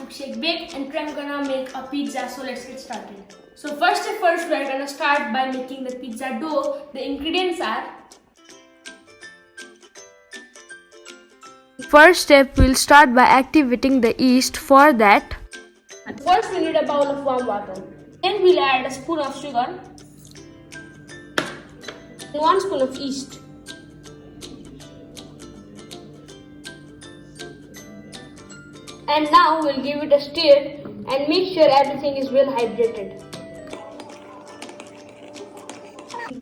shake, bake, and today I'm gonna make a pizza, so let's get started. So first step first, we're gonna start by making the pizza dough. The ingredients are: First step, we'll start by activating the yeast. For that, first we need a bowl of warm water. Then we'll add a spoon of sugar and 1 spoon of yeast. And now we'll give it a stir and make sure everything is well hydrated.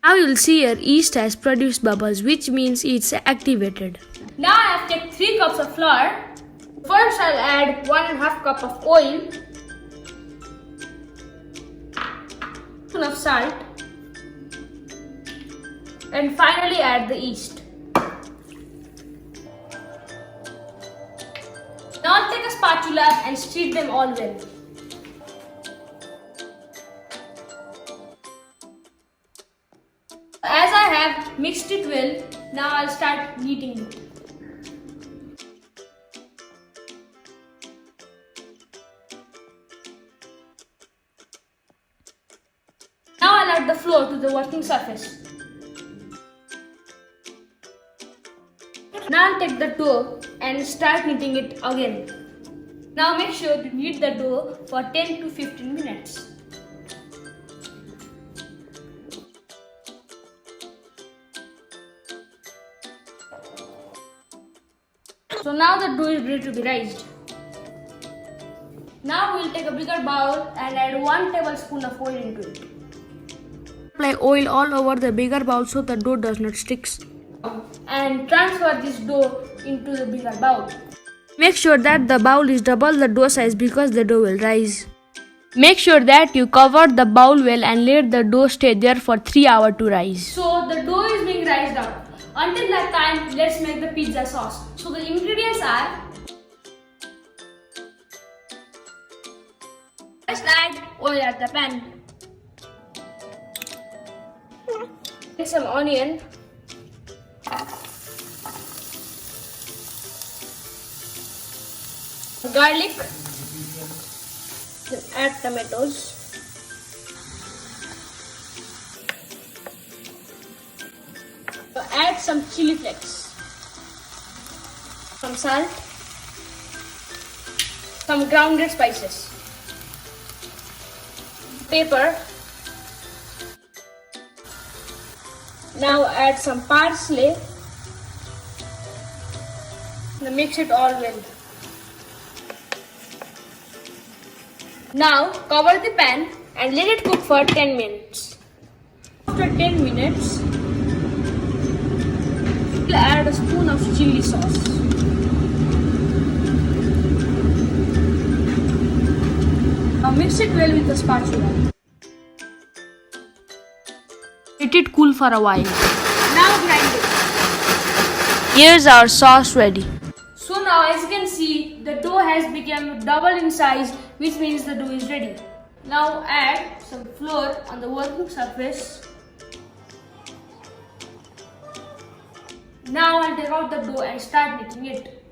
now you'll see your yeast has produced bubbles, which means it's activated. Now I have taken 3 cups of flour. First I'll add 1.5 cup of oil, 1 spoon of salt, and finally add the yeast. Now take a spatula and stir them all well. As I have mixed it well, now I'll start kneading it. Now I'll add the flour to the working surface. Now I'll take the dough and start kneading it again. Now make sure to knead the dough for 10 to 15 minutes. So now the dough is ready to be raised. Now we'll take a bigger bowl and add 1 tablespoon of oil into it. Apply oil all over the bigger bowl so the dough does not stick. And transfer this dough into the bigger bowl. Make sure that the bowl is double the dough size because the dough will rise. Make sure that you cover the bowl well and let the dough stay there for 3 hours to rise. So the dough is being raised up. Until that time, let's make the pizza sauce. So the ingredients are: first add oil at the pan. Take some onion. Garlic. Then add tomatoes. So add some chili flakes, some salt, some grounded spices, pepper. Now add some parsley. Now mix it all well. Now cover the pan and let it cook for 10 minutes. After 10 minutes, we'll add a spoon of chilli sauce. Now mix it well with the spatula. Let it cool for a while. Now grind it. Here's our sauce ready. So now as you can see, the dough has become double in size, which means the dough is ready. Now add some flour on the working surface. Now I'll take out the dough and start making it.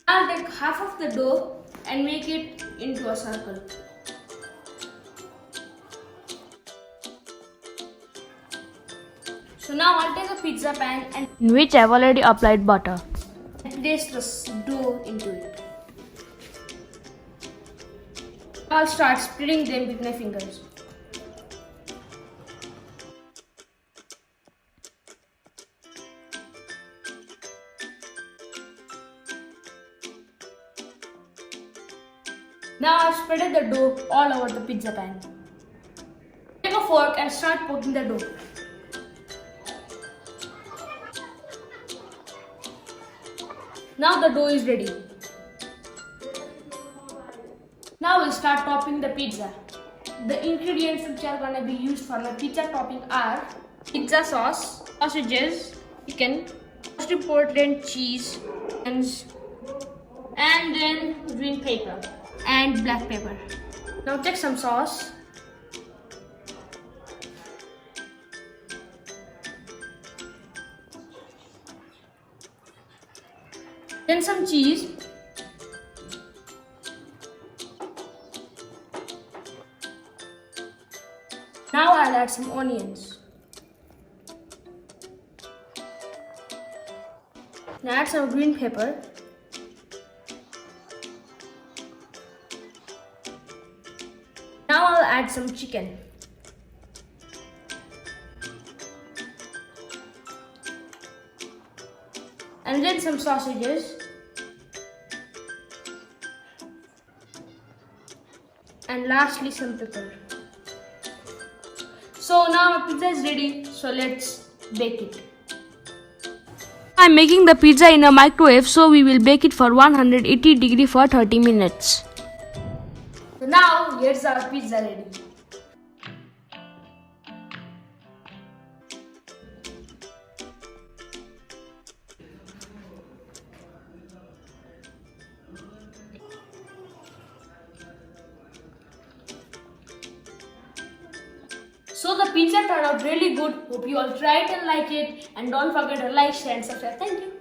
I'll take half of the dough and make it into a circle. So now I'll take a pizza pan and In which I've already applied butter. place the dough into it. I'll start spreading them with my fingers. Now I've spreaded the dough all over the pizza pan. Take a fork and start poking the dough. Now the dough is ready. Now we'll start topping the pizza. The ingredients which are going to be used for my pizza topping are pizza sauce, sausages, chicken, most important cheese, and then green pepper and black pepper. Now take some sauce Then some cheese. Now I'll add some onions. Now add some green pepper. Now I'll add some chicken. And then some sausages. And lastly some pepper. So now our pizza is ready, so let's bake it. I'm making the pizza in a microwave, so we will bake it for 180 degrees for 30 minutes. So now here's our pizza ready. So the pizza turned out really good. Hope you all try it and like it. And don't forget to like, share and subscribe. Thank you.